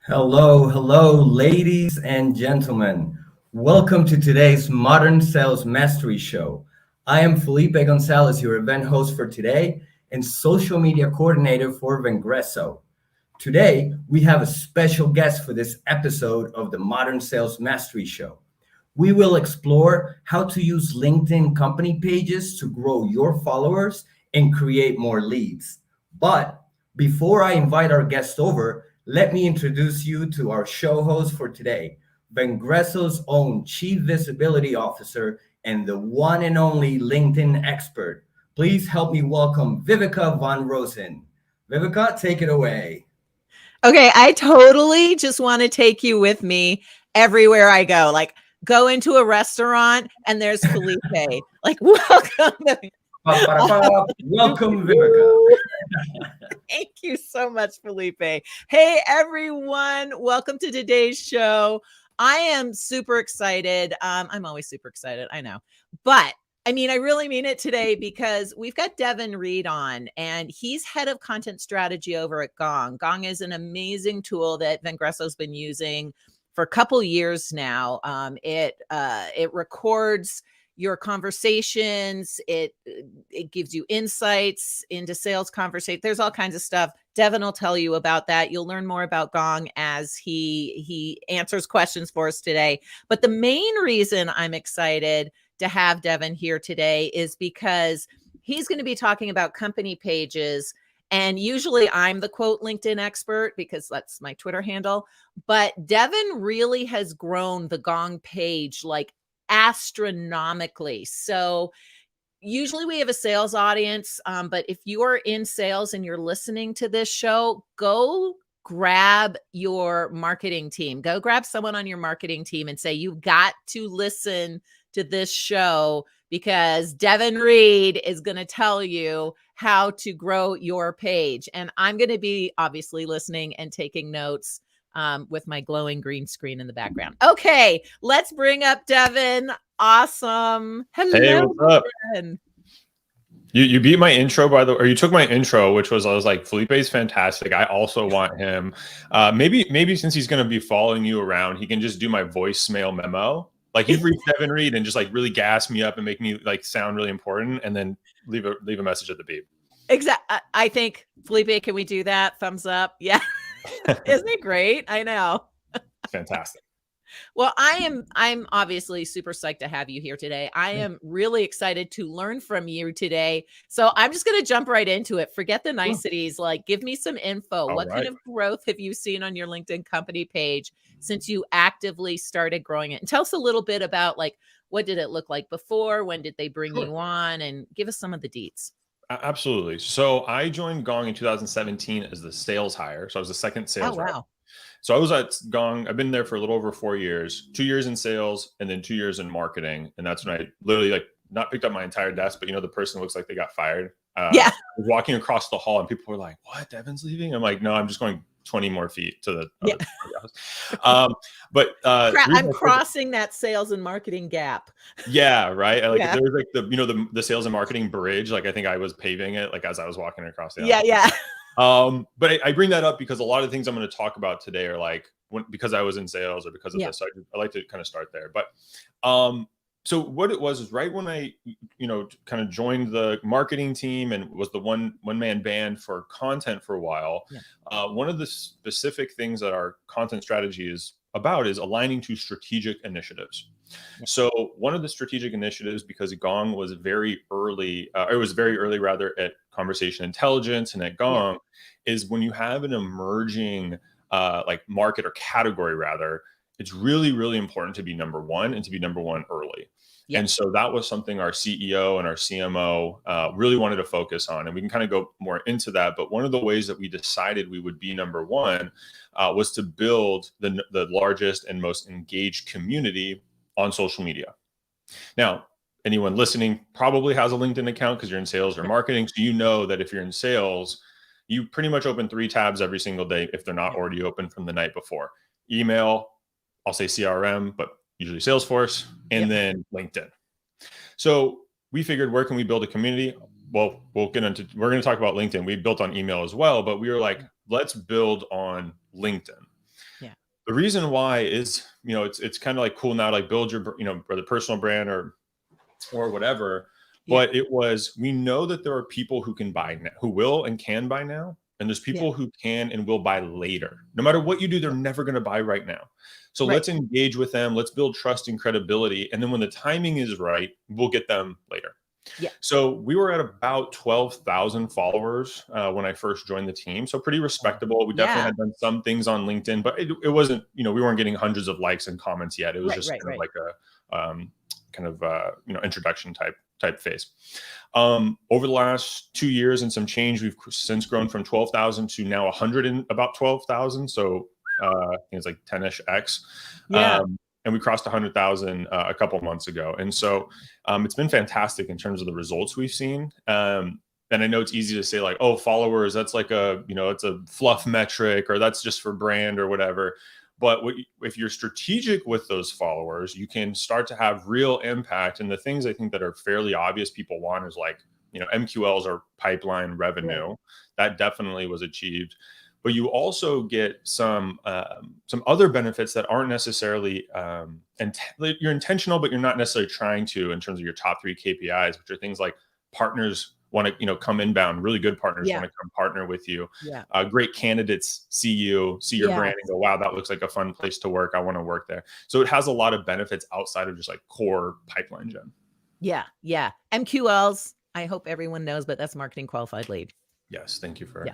Hello, ladies and gentlemen. Welcome to today's Modern Sales Mastery Show. I am Felipe Gonzalez, your event host for today and social media coordinator for Vengreso. Today, we have a special guest for this episode of the Modern Sales Mastery Show. We will explore how to use LinkedIn company pages to grow your followers and create more leads. But before I invite our guest over, let me introduce you to our show host for today, Vengreso's own Chief Visibility Officer and the one and only LinkedIn expert. Please help me welcome Viveka von Rosen. Viveka, take it away. Okay, I totally just want to take you with me everywhere I go. Like, go into a restaurant and there's Felipe. Like, welcome. Welcome, Viveka. Thank you so much, Felipe. Hey, everyone. Welcome to today's show. I am super excited. I'm always super excited. I know. But I really mean it today because we've got Devin Reed on, and he's head of content strategy over at Gong. Gong is an amazing tool that Vengreso's been using for a couple years now. It records your conversations. It gives you insights into sales conversation. There's all kinds of stuff. Devin will tell you about that. You'll learn more about Gong as he answers questions for us today. But the main reason I'm excited to have Devin here today is because he's going to be talking about company pages. And usually I'm the quote LinkedIn expert because that's my Twitter handle. But Devin really has grown the Gong page like astronomically. So usually we have a sales audience, but if you are in sales and you're listening to this show, go grab your marketing team. Go grab someone on your marketing team and say, you've got to listen to this show because Devin Reed is going to tell you how to grow your page. And I'm going to be obviously listening and taking notes with my glowing green screen in the background. Okay, let's bring up Devin. Awesome. Hello. Hey, what's up? Devin. You beat my intro or you took my intro, which was, I was like, Felipe's fantastic. I also want him. Maybe since he's going to be following you around, he can just do my voicemail memo. Like, you've reached Devin Reed and just like really gas me up and make me like sound really important, and then leave a message at the beep. Exactly. I think, Felipe, can we do that? Thumbs up. Yeah. Isn't it great? I know. Fantastic. Well, I'm obviously super psyched to have you here today. I am really excited to learn from you today. So I'm just going to jump right into it. Forget the niceties. Like, give me some info. What kind of growth have you seen on your LinkedIn company page since you actively started growing it? And tell us a little bit about, like, what did it look like before? When did they bring you on? And give us some of the deets. Absolutely. So I joined Gong in 2017 as the sales hire. So I was the second sales rep. Wow. So I was at Gong. I've been there for a little over 4 years, 2 years in sales and then 2 years in marketing. And that's when I literally like not picked up my entire desk, but the person looks like they got fired. Yeah. I was walking across the hall and people were like, "What? Devin's leaving?" I'm like, "No, I'm just going 20 more feet to the other house." I'm crossing that sales and marketing gap. Yeah, right. Like there was like the sales and marketing bridge. Like I think I was paving it like as I was walking across the aisle. Yeah. But I bring that up because a lot of the things I'm going to talk about today are like because I was in sales or because of this. So I like to kind of start there. But so what it was is right when I kind of joined the marketing team and was the one man band for content for a while. One of the specific things that our content strategy is about is aligning to strategic initiatives. So one of the strategic initiatives, because Gong was very early, rather at conversation intelligence and at Gong, is when you have an emerging like market or category rather, it's really, really important to be number one and to be number one early. And so that was something our CEO and our CMO really wanted to focus on. And we can kind of go more into that. But one of the ways that we decided we would be number one was to build the largest and most engaged community on social media. Now, anyone listening probably has a LinkedIn account because you're in sales or marketing. So you know that if you're in sales, you pretty much open 3 tabs every single day if they're not already open from the night before. Email, I'll say CRM, but usually Salesforce, and then LinkedIn. So we figured, where can we build a community? Well, we're going to talk about LinkedIn. We built on email as well, but we were like, let's build on LinkedIn. The reason why is, it's kind of like cool now, like build your, or the personal brand or whatever. But we know that there are people who can buy now, who will and can buy now. And there's people who can and will buy later. No matter what you do, they're never going to buy right now. So let's engage with them. Let's build trust and credibility. And then when the timing is right, we'll get them later. Yeah. So we were at about 12,000 followers when I first joined the team. So pretty respectable. We definitely had done some things on LinkedIn, but it wasn't, we weren't getting hundreds of likes and comments yet. It was just kind of like a introduction type phase. Over the last 2 years and some change, we've since grown from 12,000 to now 100 and about 12,000. So I think it's like 10-ish X. And we crossed 100,000 a couple months ago. And so it's been fantastic in terms of the results we've seen. And I know it's easy to say like, oh, followers, that's like it's a fluff metric, or that's just for brand or whatever. But if you're strategic with those followers, you can start to have real impact. And the things I think that are fairly obvious people want is like, MQLs are pipeline revenue. That definitely was achieved. But you also get some other benefits that aren't necessarily you're intentional, but you're not necessarily trying to in terms of your top 3 KPIs, which are things like partners want to come inbound. Really good partners want to come partner with you. Great candidates see your brand and go, wow, that looks like a fun place to work. I want to work there. So it has a lot of benefits outside of just like core pipeline gen. Yeah. MQLs, I hope everyone knows, but that's marketing qualified lead. Yes. Thank you for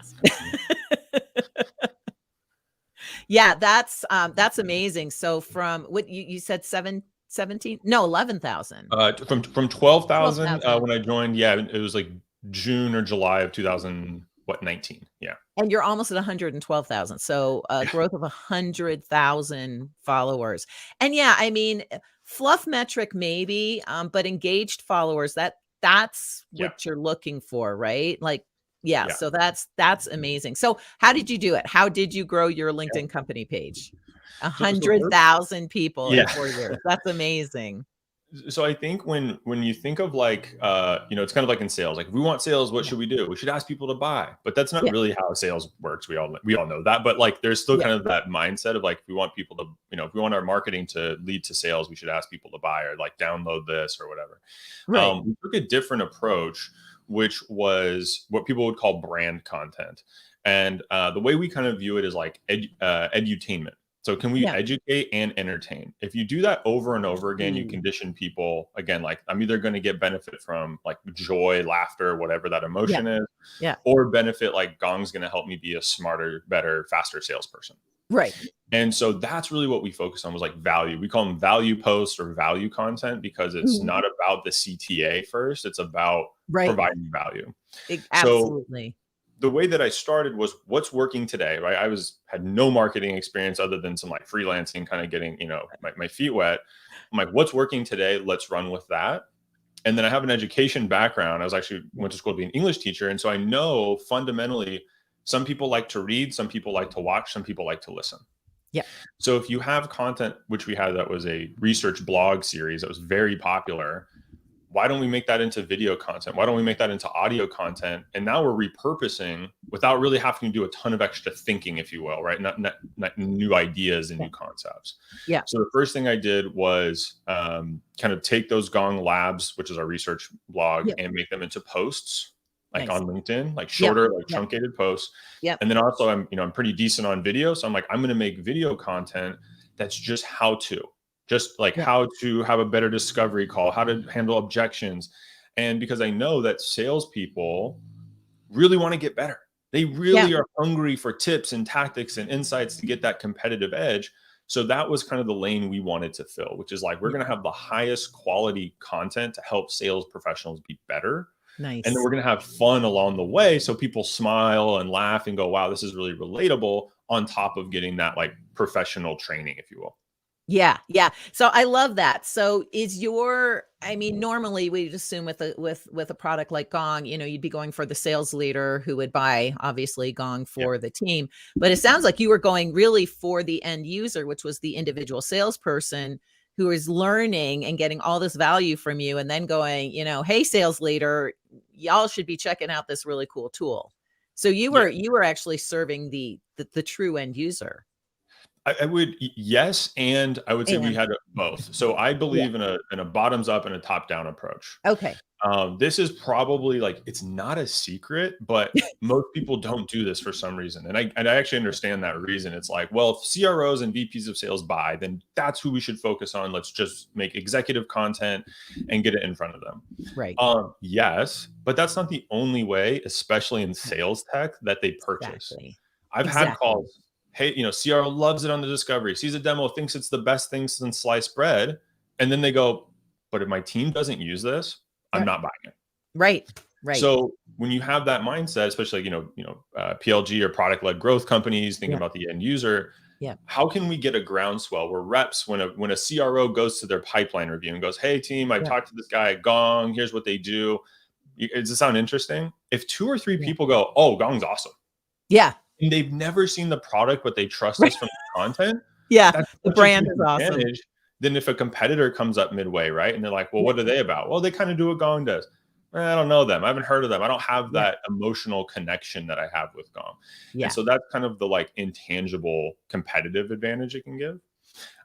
Yeah, that's amazing. So from what you said, 17? No, 11,000. From 12,000 when I joined. Yeah, it was like June or July of 2019. Yeah. And you're almost at 112,000. So growth of 100,000 followers. And yeah, I mean, fluff metric maybe, but engaged followers, that's what you're looking for, right? Like, so that's amazing. So how did you do it? How did you grow your LinkedIn company page? 100,000 people in 4 years. That's amazing. So I think when you think of like, it's kind of like in sales, like if we want sales, what should we do? We should ask people to buy, but that's not really how sales works. We all know that, but like, there's still kind of that mindset of like, if we want people to, if we want our marketing to lead to sales, we should ask people to buy or like download this or whatever. We took a different approach, which was what people would call brand content. And the way we kind of view it is like edutainment. So can we educate and entertain? If you do that over and over again, you condition people again, like I'm either going to get benefit from like joy, laughter, whatever that emotion is, or benefit like Gong's going to help me be a smarter, better, faster salesperson. Right. And so that's really what we focus on was like value. We call them value posts or value content because it's not about the CTA first. It's about providing value. Absolutely. So the way that I started was what's working today, right? I had no marketing experience other than some like freelancing, kind of getting, my feet wet. I'm like, what's working today? Let's run with that. And then I have an education background. I went to school to be an English teacher. And so I know fundamentally some people like to read, some people like to watch, some people like to listen. Yeah. So if you have content, which we had, that was a research blog series that was very popular, why don't we make that into video content? Why don't we make that into audio content? And now we're repurposing without really having to do a ton of extra thinking, if you will, right? Not new ideas and new concepts. Yeah. So the first thing I did was kind of take those Gong Labs, which is our research blog, and make them into posts, like on LinkedIn, like shorter, like truncated posts. Yeah. And then also I'm pretty decent on video. So I'm like, I'm going to make video content that's just how to. Just like how to have a better discovery call, how to handle objections. And because I know that salespeople really want to get better. They really are hungry for tips and tactics and insights to get that competitive edge. So that was kind of the lane we wanted to fill, which is like, we're going to have the highest quality content to help sales professionals be better. Nice. And then we're going to have fun along the way. So people smile and laugh and go, wow, this is really relatable, on top of getting that like professional training, if you will. Yeah. So I love that. So normally we'd assume with a product like Gong, you'd be going for the sales leader who would buy obviously Gong for the team. But it sounds like you were going really for the end user, which was the individual salesperson who is learning and getting all this value from you, and then going, hey, sales leader, y'all should be checking out this really cool tool. So you were actually serving the true end user. I would, yes, and I would say we And had both. So I yeah. believe in a bottoms up and a top down approach. Okay. This is probably like, it's not a secret, but most people don't do this for some reason. And I actually understand that reason. It's like, well, if CROs and VPs of sales buy, then that's who we should focus on. Let's just make executive content and get it in front of them. Right. Yes, but that's not the only way, especially in sales tech, that they purchase. Exactly. I've had calls, hey, CRO loves it on the discovery, sees a demo, thinks it's the best thing since sliced bread. And then they go, but if my team doesn't use this, I'm not buying it. Right. Right. So when you have that mindset, especially, PLG or product led growth companies thinking about the end user, how can we get a groundswell where reps, when a CRO goes to their pipeline review and goes, hey team, I talked to this guy at Gong, here's what they do. Does it sound interesting? If 2 or 3 people go, oh, Gong's awesome. Yeah. And they've never seen the product, but they trust us from the content. Yeah. That's The brand is awesome. Then if a competitor comes up midway, right? And they're like, well, what are they about? Well, they kind of do what Gong does. I don't know them. I haven't heard of them. I don't have that emotional connection that I have with Gong. Yeah. And so that's kind of the like intangible competitive advantage it can give.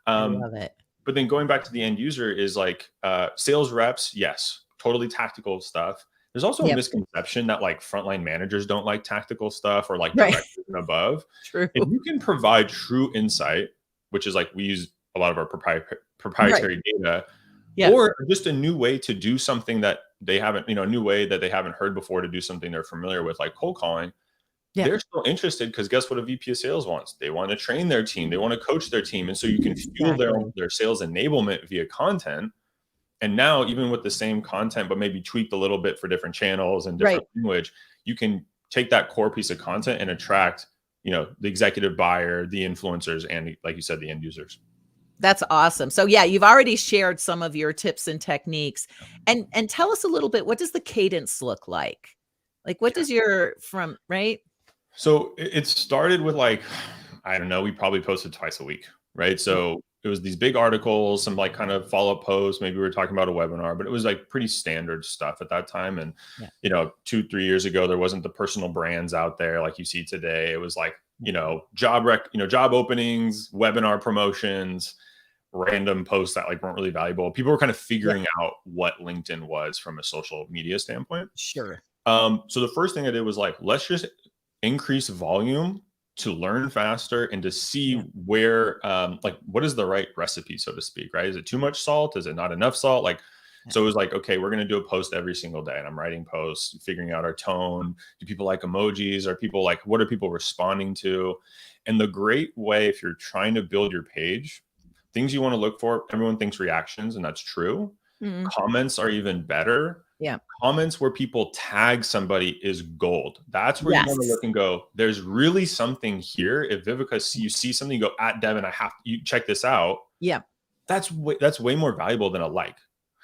I love it. But then going back to the end user is like sales reps. Yes. Totally tactical stuff. There's also a misconception that like frontline managers don't like tactical stuff or like directors and above. True. If you can provide true insight, which is like we use a lot of our proprietary data, or just a new way to do something that they haven't, a new way that they haven't heard before to do something they're familiar with, like cold calling, they're still interested because guess what a VP of sales wants? They want to train their team. They want to coach their team. And so you can fuel their sales enablement via content. And now, even with the same content, but maybe tweaked a little bit for different channels and different language, you can take that core piece of content and attract, the executive buyer, the influencers, and like you said, the end users. That's awesome. So yeah, you've already shared some of your tips and techniques, and tell us a little bit. What does the cadence look like? Like, what does right? So it started with like, I don't know, we probably posted twice a week, right? So it was these big articles, some like kind of follow-up posts. Maybe we were talking about a webinar, but it was like pretty standard stuff at that time. And, 2-3 years ago, there wasn't the personal brands out there like you see today. It was like, job openings, webinar promotions, random posts that like weren't really valuable. People were kind of figuring out what LinkedIn was from a social media standpoint. Sure. So the first thing I did was like, let's just increase volume to learn faster and to see where, what is the right recipe, so to speak, right? Is it too much salt? Is it not enough salt? So it was like, okay, we're going to do a post every single day. And I'm writing posts, figuring out our tone. Do people like emojis? What are people responding to? And the great way, if you're trying to build your page, things you want to look for, everyone thinks reactions, and that's true. Mm-hmm. Comments are even better. Yeah. Comments where people tag somebody is gold. That's where you want to look and go, there's really something here. If Viveka, you see something, you go, at Devin, you check this out. Yeah. That's way more valuable than a like.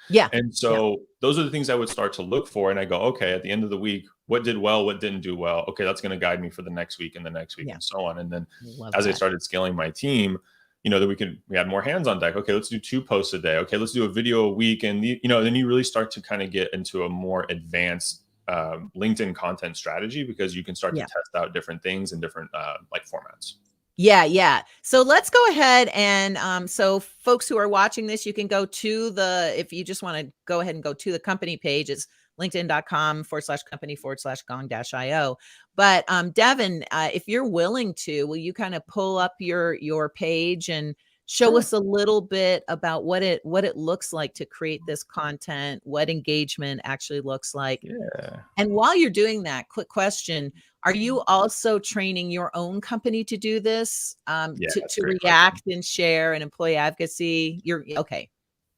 Yeah. And so those are the things I would start to look for. And I go, okay, at the end of the week, what did well, what didn't do well? Okay, that's going to guide me for the next week and the next week and so on. And then I started scaling my team, that we had more hands on deck. Okay, let's do 2 posts a day. Okay, let's do a video a week. And then you really start to kind of get into a more advanced LinkedIn content strategy, because you can start to test out different things in different formats. Yeah. So let's go ahead and so folks who are watching this, you can go to if you just want to go ahead and go to the company page, it's linkedin.com/company/gong-io. But Devin, if you're willing to, will you kind of pull up your page and show us a little bit about what it looks like to create this content, what engagement actually looks like? Yeah. And while you're doing that, quick question. Are you also training your own company to do this, to react and share and employee advocacy? You're okay.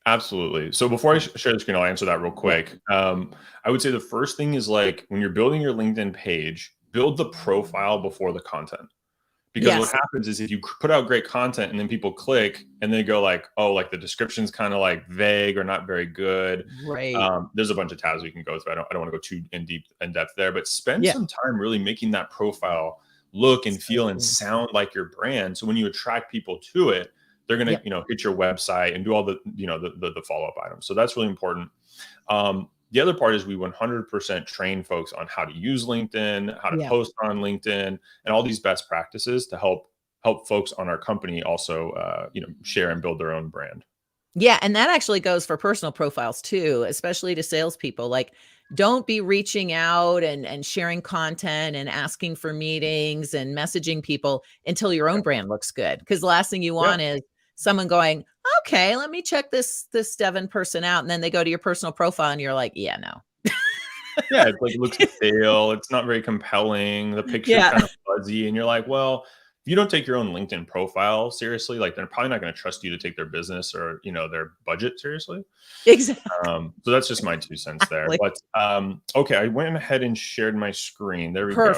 Absolutely. So before I share the screen, I'll answer that real quick. I would say the first thing is like when you're building your LinkedIn page, build the profile before the content. Because what happens is if you put out great content and then people click and they go like, oh, like the description's kind of like vague or not very good. Right. There's a bunch of tabs we can go through. I don't want to go too in depth there, but spend some time really making that profile look and feel and sound like your brand. So when you attract people to it, they're going to, hit your website and do all the, the follow-up items. So that's really important. The other part is we 100% train folks on how to use LinkedIn, how to post on LinkedIn, and all these best practices to help help folks on our company also, share and build their own brand. Yeah. And that actually goes for personal profiles too, especially to salespeople. Like, don't be reaching out and sharing content and asking for meetings and messaging people until your own brand looks good. Because the last thing you want is someone going, okay, let me check this Devin person out. And then they go to your personal profile and you're like, yeah, no. Yeah, it's like, it looks stale. It's not very compelling. The picture's kind of fuzzy. And you're like, well, if you don't take your own LinkedIn profile seriously, like, they're probably not going to trust you to take their business or, their budget seriously. Exactly. So that's just my 2 cents there. But okay, I went ahead and shared my screen. There we go.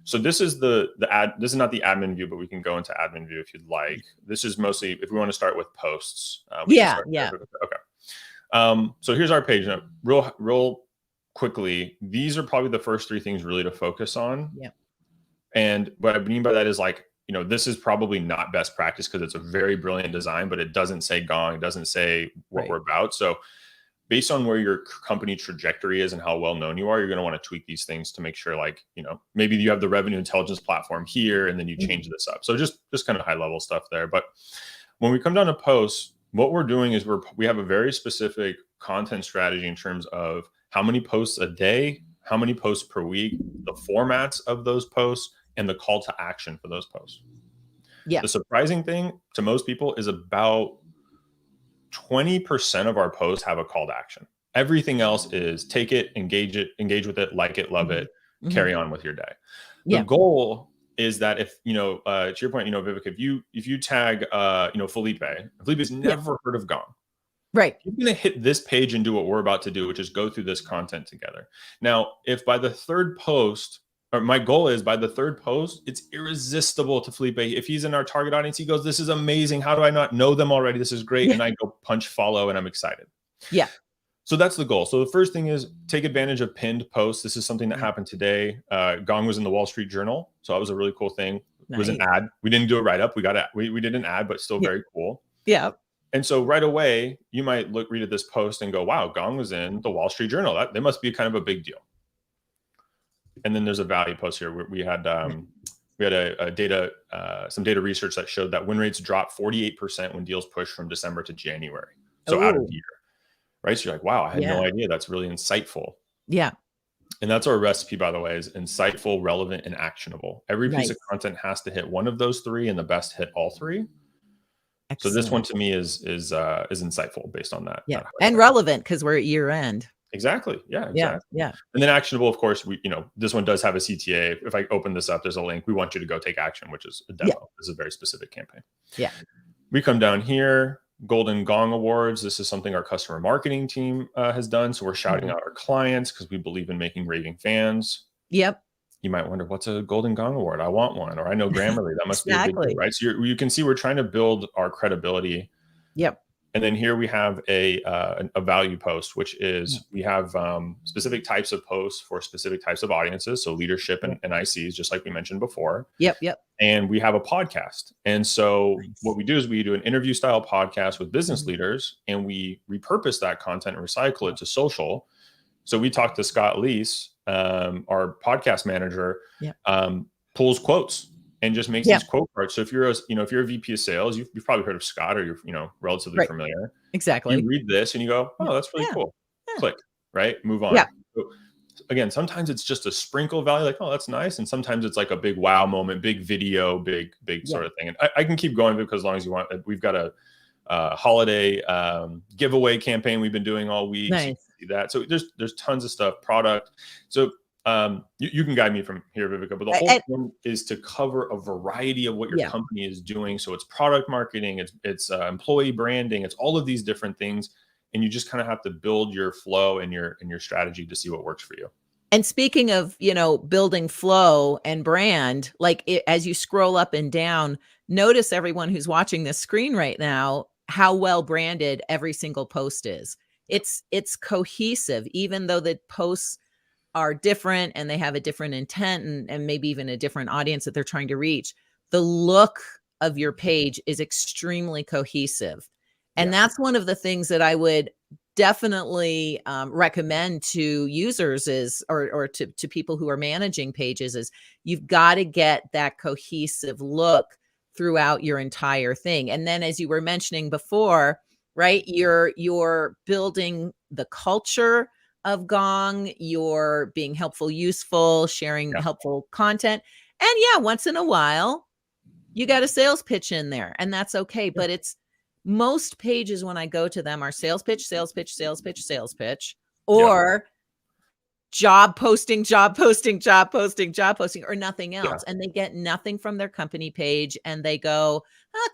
So this is the ad. This is not the admin view, but we can go into admin view if you'd like. This is mostly if we want to start with posts. Yeah. Okay. So here's our page. Now, real quickly, these are probably the first 3 things really to focus on. Yeah. And what I mean by that is, like, this is probably not best practice because it's a very brilliant design, but it doesn't say Gong. It doesn't say what we're about. So based on where your company trajectory is and how well known you are, you're going to want to tweak these things to make sure, like, maybe you have the revenue intelligence platform here and then you change this up. So just kind of high level stuff there. But when we come down to posts, what we're doing is we have a very specific content strategy in terms of how many posts a day, how many posts per week, the formats of those posts, and the call to action for those posts. Yeah. The surprising thing to most people is about 20% of our posts have a call to action. Everything else is take it, engage with it, like it, love it, carry on with your day. The goal is that if, to your point, Viveka, if you tag, Felipe's never heard of Gong. Right. You're going to hit this page and do what we're about to do, which is go through this content together. Now, if by the third post, or my goal is by the third post, it's irresistible to Felipe. If he's in our target audience, he goes, this is amazing. How do I not know them already? This is great. And I go punch follow and I'm excited. Yeah. So that's the goal. So the first thing is take advantage of pinned posts. This is something that happened today. Gong was in the Wall Street Journal. So that was a really cool thing. It was an ad. We didn't do a write-up. We did an ad, but still very cool. Yeah. And so right away, you might read at this post and go, wow, Gong was in the Wall Street Journal. They must be kind of a big deal. And then there's a value post here where we had some data research that showed that win rates drop 48% when deals push from December to January. So out of the year, right? So you're like, wow, I had no idea. That's really insightful. Yeah. And that's our recipe, by the way, is insightful, relevant, and actionable. Every piece of content has to hit one of those 3, and the best hit all 3. Excellent. So this one to me is insightful based on that. Yeah. And relevant because we're at year end. Exactly. Yeah. Exactly. Yeah. And then actionable, of course, this one does have a CTA. If I open this up, there's a link. We want you to go take action, which is a demo. Yeah. This is a very specific campaign. Yeah. We come down here, Golden Gong Awards. This is something our customer marketing team has done. So we're shouting out our clients because we believe in making raving fans. Yep. You might wonder, what's a Golden Gong Award? I want one. Or I know Grammarly. That must be a big deal, right? So you can see we're trying to build our credibility. Yep. And then here we have a value post, which is we have specific types of posts for specific types of audiences. So leadership and ICs, just like we mentioned before. Yep. And we have a podcast. And so what we do is we do an interview style podcast with business leaders, and we repurpose that content and recycle it to social. So we talked to Scott Leese, our podcast manager, pulls quotes and just makes these quote cards. So if you're a VP of sales, you've probably heard of Scott, or you're relatively familiar. Exactly. You read this and you go, oh, that's really cool. Click, right? Move on. Yeah. So again, sometimes it's just a sprinkle value, like, oh, that's nice. And sometimes it's like a big wow moment, big video, big sort of thing. And I can keep going because as long as you want. We've got a holiday giveaway campaign we've been doing all week. Nice. So you can see that. So there's tons of stuff, product. So you can guide me from here, Viveka, but the whole thing is to cover a variety of what your company is doing. So it's product marketing, it's employee branding, it's all of these different things. And you just kind of have to build your flow and your strategy to see what works for you. And speaking of, building flow and brand, as you scroll up and down, notice everyone who's watching this screen right now, how well branded every single post is. It's cohesive, even though the posts are different and they have a different intent and maybe even a different audience that they're trying to reach. The look of your page is extremely cohesive. And that's one of the things that I would definitely recommend to users is, or to people who are managing pages, is you've got to get that cohesive look throughout your entire thing. And then, as you were mentioning before, right, you're building the culture of Gong, you're being helpful, useful, sharing helpful content. And yeah, once in a while, you got a sales pitch in there, and that's okay. But it's most pages when I go to them are sales pitch, sales pitch, sales pitch, sales pitch, or job posting, job posting, job posting, job posting, or nothing else. And they get nothing from their company page, and they go,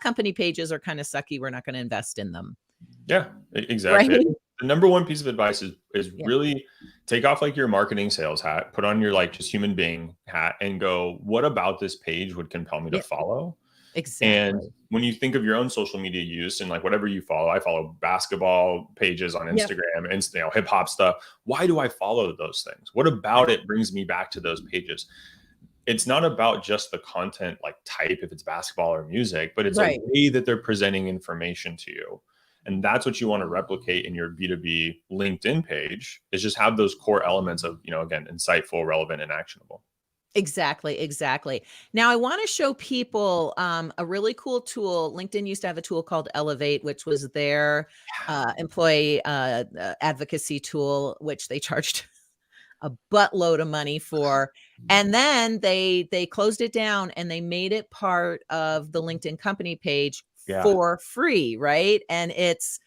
company pages are kind of sucky. We're not going to invest in them. Yeah, exactly. Right? The number one piece of advice is really take off like your marketing sales hat, put on your like just human being hat, and go, what about this page would compel me to follow? Exactly. And when you think of your own social media use and like whatever you follow, I follow basketball pages on Instagram and hip hop stuff. Why do I follow those things? What about it brings me back to those pages? It's not about just the content like type, if it's basketball or music, but it's a way that they're presenting information to you. And that's what you want to replicate in your B2B LinkedIn page, is just have those core elements of, again, insightful, relevant, and actionable. Exactly. Now, I want to show people a really cool tool. LinkedIn used to have a tool called Elevate, which was their employee advocacy tool, which they charged a buttload of money for. And then they closed it down and they made it part of the LinkedIn company page for free, right? And it's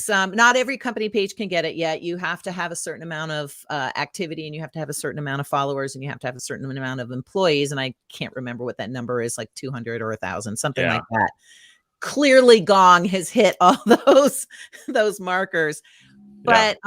not every company page can get it yet. You have to have a certain amount of activity, and you have to have a certain amount of followers, and you have to have a certain amount of employees. And I can't remember what that number is, like 200 or 1,000, something like that. Clearly Gong has hit all those markers. But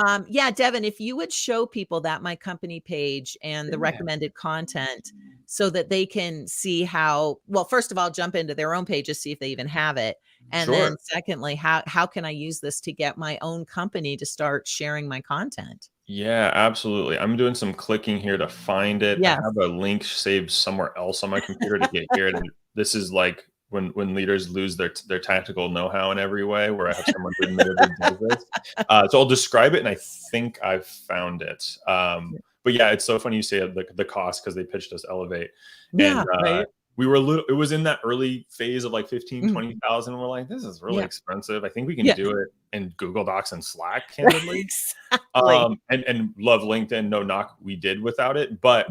Devin, if you would show people that My Company page and the recommended content, so that they can see how, well, first of all, jump into their own pages, see if they even have it. And then secondly, how can I use this to get my own company to start sharing my content? Yeah, absolutely. I'm doing some clicking here to find it. I have a link saved somewhere else on my computer to get here. And this is like when leaders lose their tactical know-how in every way, where I have someone who admittedly does this. So I'll describe it, and I think I've found it. But yeah, it's so funny you say the cost, because they pitched us Elevate. And we were it was in that early phase of like 15, 20,000. We're like, this is really expensive. I think we can do it in Google Docs and Slack, candidly. And love LinkedIn, no knock, we did without it. But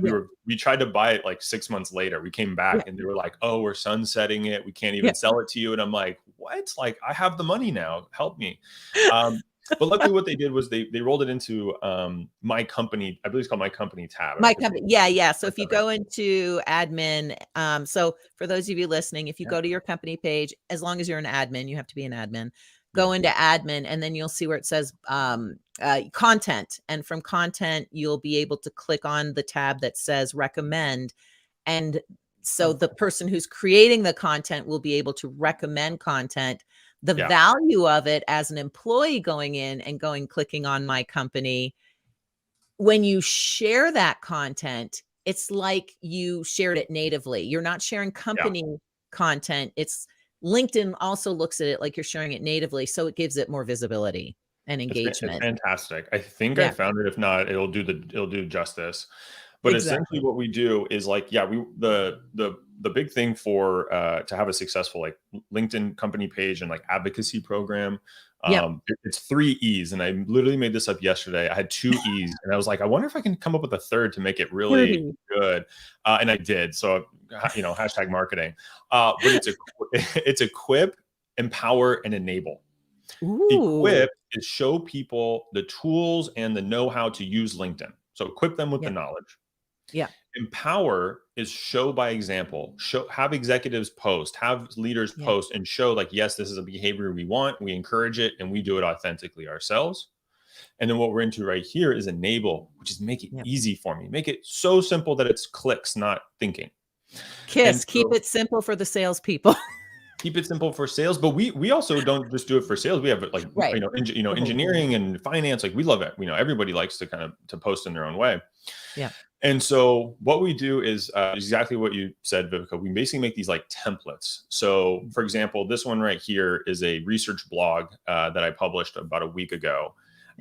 we tried to buy it like 6 months later. We came back and they were like, oh, we're sunsetting it. We can't even sell it to you. And I'm like, what? Like, I have the money now. Help me. But luckily what they did was they rolled it into My Company. I believe it's called My Company tab. My Company. Yeah. So if you go into admin, so for those of you listening, if you go to your company page, as long as you're an admin, you have to be an admin, go into admin, and then you'll see where it says content. And from content, you'll be able to click on the tab that says recommend. And so the person who's creating the content will be able to recommend content. The value of it as an employee going in and clicking on My Company, when you share that content, it's like you shared it natively. You're not sharing company content. It's LinkedIn also looks at it like you're sharing it natively. So it gives it more visibility and engagement. It's fantastic. I think I found it. If not, it'll do justice. But essentially what we do is like, the big thing for to have a successful like LinkedIn company page and like advocacy program, it's 3 E's. And I literally made this up yesterday. I had 2 E's and I was like, I wonder if I can come up with a third to make it really good. And I did. So, hashtag marketing. But it's equip, empower, and enable. Equip is show people the tools and the know-how to use LinkedIn. So equip them with the knowledge. Empower is show by example. Have executives post, have leaders post, and show like, yes, this is a behavior we want. We encourage it, and we do it authentically ourselves. And then what we're into right here is enable, which is make it easy for me. Make it so simple that it's clicks, not thinking. Keep it simple for the salespeople. Keep it simple for sales, but we also don't just do it for sales. We have like engineering and finance. Like we love it. Everybody likes to kind of to post in their own way. Yeah. And so what we do is exactly what you said, Viveka. We basically make these like templates. So for example, this one right here is a research blog that I published about a week ago.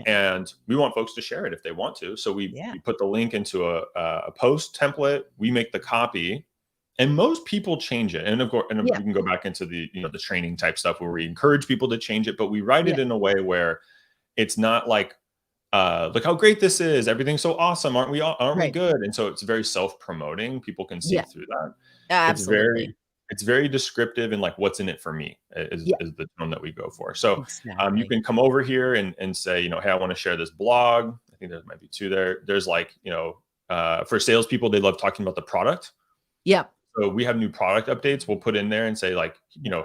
And we want folks to share it if they want to. So we put the link into a post template. We make the copy, and most people change it. And of course, we can go back into the, the training type stuff where we encourage people to change it, but we write it in a way where it's not like, look how great this is. Everything's so awesome. Aren't we good? And so it's very self-promoting. People can see through that. Absolutely. It's very descriptive and like what's in it for me is the tone that we go for. So you can come over here and say, hey, I want to share this blog. I think there might be 2 there. There's like, for salespeople, they love talking about the product. Yeah. So we have new product updates. We'll put in there and say like,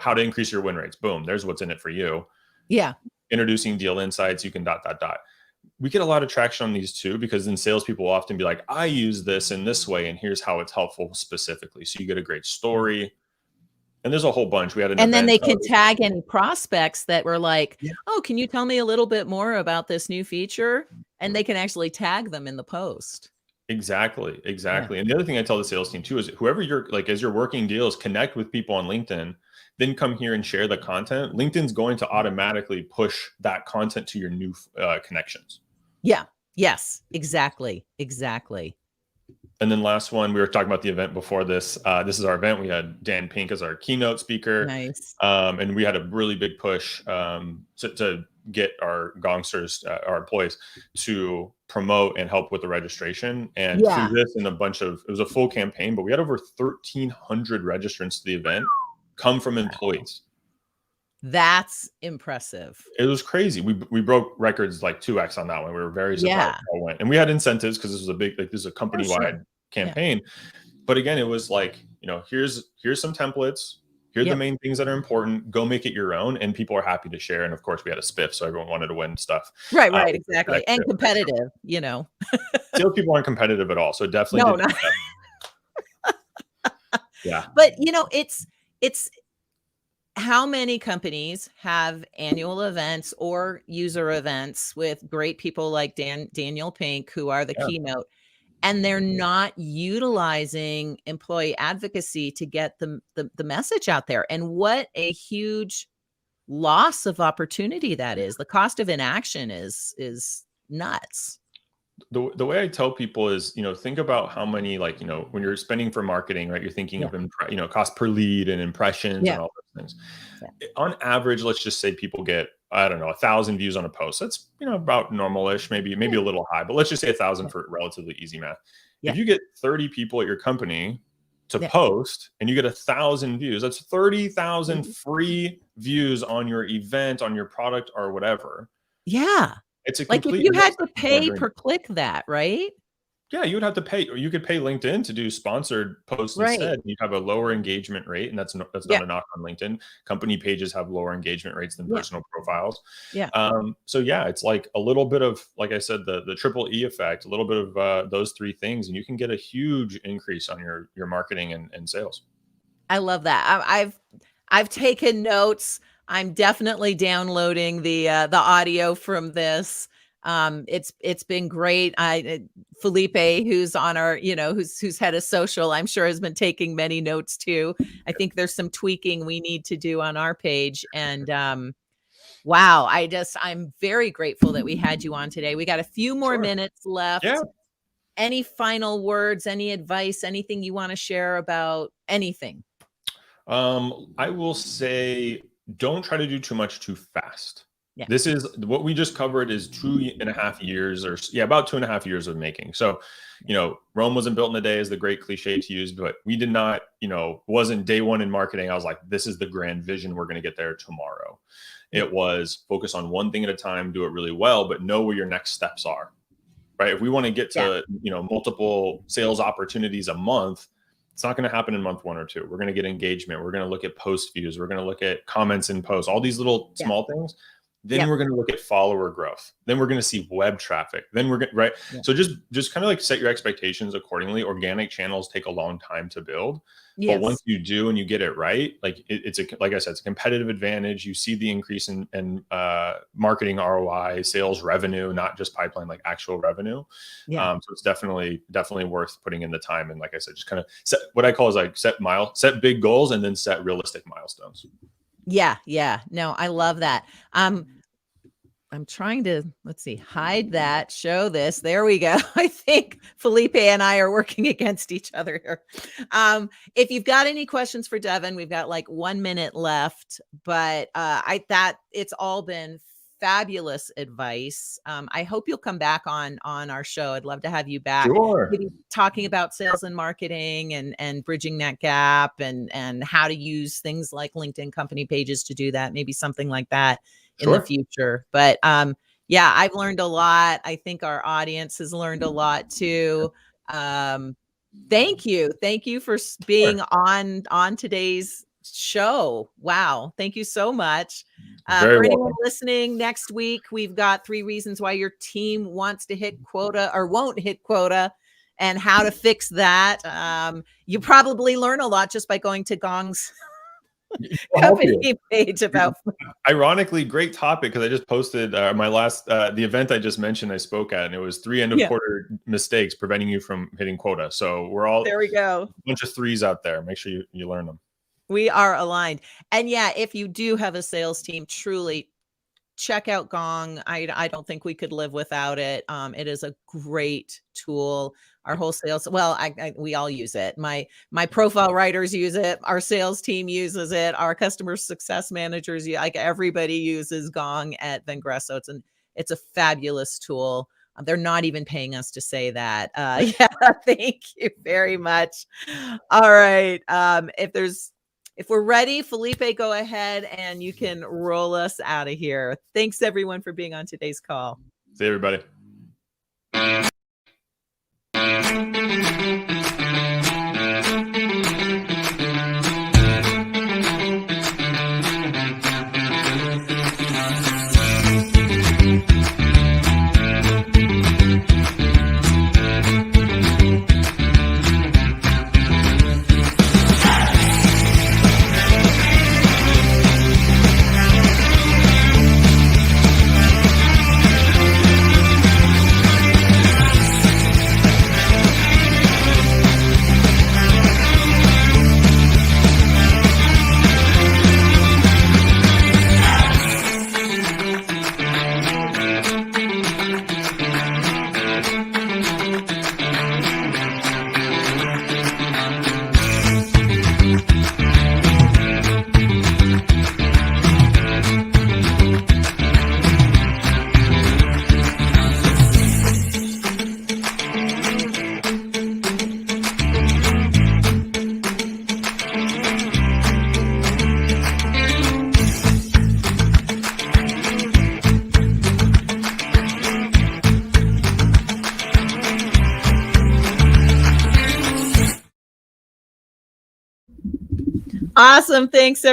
how to increase your win rates. Boom. There's what's in it for you. Yeah. Introducing deal insights. You can ... We get a lot of traction on these too, because then salespeople will often be like, I use this in this way, and here's how it's helpful specifically. So you get a great story. And there's a whole bunch. We had an and then event, they can tag any prospects that were like, oh, can you tell me a little bit more about this new feature? And they can actually tag them in the post. Exactly. And the other thing I tell the sales team too is whoever you're like, as you're working deals, connect with people on LinkedIn, then come here and share the content. LinkedIn's going to automatically push that content to your new connections. Yeah. Yes, exactly. And then last one, we were talking about the event before this. This is our event. We had Dan Pink as our keynote speaker. Nice. And we had a really big push to get our Gongsters, our employees, to promote and help with the registration. And through this and it was a full campaign, but we had over 1,300 registrants to the event come from employees. That's impressive. It was crazy. We broke records like 2x on that one. We were very surprised how it went. And we had incentives because this was this is a company-wide campaign. But again, it was like, here's some templates. Here are the main things that are important. Go make it your own. And people are happy to share. And of course, we had a spiff, so everyone wanted to win stuff. Right, exactly. And competitive, Salespeople aren't competitive at all. So definitely. Yeah. But, it's how many companies have annual events or user events with great people like Daniel Pink, who are the keynote, and they're not utilizing employee advocacy to get the message out there. And what a huge loss of opportunity that is. The cost of inaction is nuts. The way I tell people is, think about how many, like, when you're spending for marketing, right, you're thinking of, cost per lead and impressions and all those things. On average, let's just say people get, 1,000 views on a post. That's, about normal-ish, maybe a little high, but let's just say 1,000 for relatively easy math. If you get 30 people at your company to post and you get 1,000 views, that's 30,000 free views on your event, on your product or whatever. Yeah. It's like if you had to pay per click that, right? Yeah, you would have to pay, or you could pay LinkedIn to do sponsored posts instead. You have a lower engagement rate, and that's not a knock on LinkedIn. Company pages have lower engagement rates than personal profiles. So it's like a little bit of, like I said, the triple E effect, a little bit of those 3 things, and you can get a huge increase on your marketing and sales. I love that. I've taken notes. I'm definitely downloading the audio from this. It's been great. Felipe, who's on our, who's head of social, I'm sure has been taking many notes too. I think there's some tweaking we need to do on our page. And wow, I'm very grateful that we had you on today. We got a few more minutes left. Yeah. Any final words, any advice, anything you want to share about anything? I will say, don't try to do too much too fast. Yeah. This is what we just covered is 2.5 years about 2.5 years of making. So, Rome wasn't built in a day is the great cliche to use, but we did not, wasn't day one in marketing. I was like, this is the grand vision. We're going to get there tomorrow. It was focus on one thing at a time, do it really well, but know where your next steps are, right? If we want to get to, multiple sales opportunities a month, it's not going to happen in month 1 or 2. We're going to get engagement. We're going to look at post views. We're going to look at comments in posts, all these little small things. Then we're going to look at follower growth. Then we're going to see web traffic. Then we're going right. Yeah. So just kind of like set your expectations accordingly. Organic channels take a long time to build, but once you do and you get it right, like it's like I said, it's a competitive advantage. You see the increase in marketing ROI, sales revenue, not just pipeline, like actual revenue. So it's definitely worth putting in the time. And like I said, just kind of set what I call is like set big goals and then set realistic milestones. Yeah. No, I love that. I'm trying to, let's see, hide that, show this. There we go. I think Felipe and I are working against each other here. If you've got any questions for Devin, we've got like 1 minute left, but it's all been fabulous advice. I hope you'll come back on our show. I'd love to have you back. Sure. Maybe talking about sales and marketing and bridging that gap and how to use things like LinkedIn company pages to do that. Maybe something like that in the future. But yeah, I've learned a lot. I think our audience has learned a lot too. Thank you for being on today's show. Wow. Thank you so much. For anyone listening, next week, we've got 3 reasons why your team wants to hit quota or won't hit quota and how to fix that. You probably learn a lot just by going to Gong's company page about. Ironically, great topic, because I just posted my last the event I just mentioned I spoke at, and it was 3 end of quarter mistakes preventing you from hitting quota. So we're all, there we go, a bunch of 3s out there. Make sure you learn them. We are aligned. And yeah, if you do have a sales team, truly check out Gong. I don't think we could live without it. It is a great tool. Our whole sales, well, we all use it. My profile writers use it. Our sales team uses it. Our customer success managers, like everybody uses Gong at Vengresso. It's a fabulous tool. They're not even paying us to say that. Yeah, thank you very much. All right. If we're ready, Felipe, go ahead and you can roll us out of here. Thanks everyone for being on today's call. See everybody. Awesome. Thanks,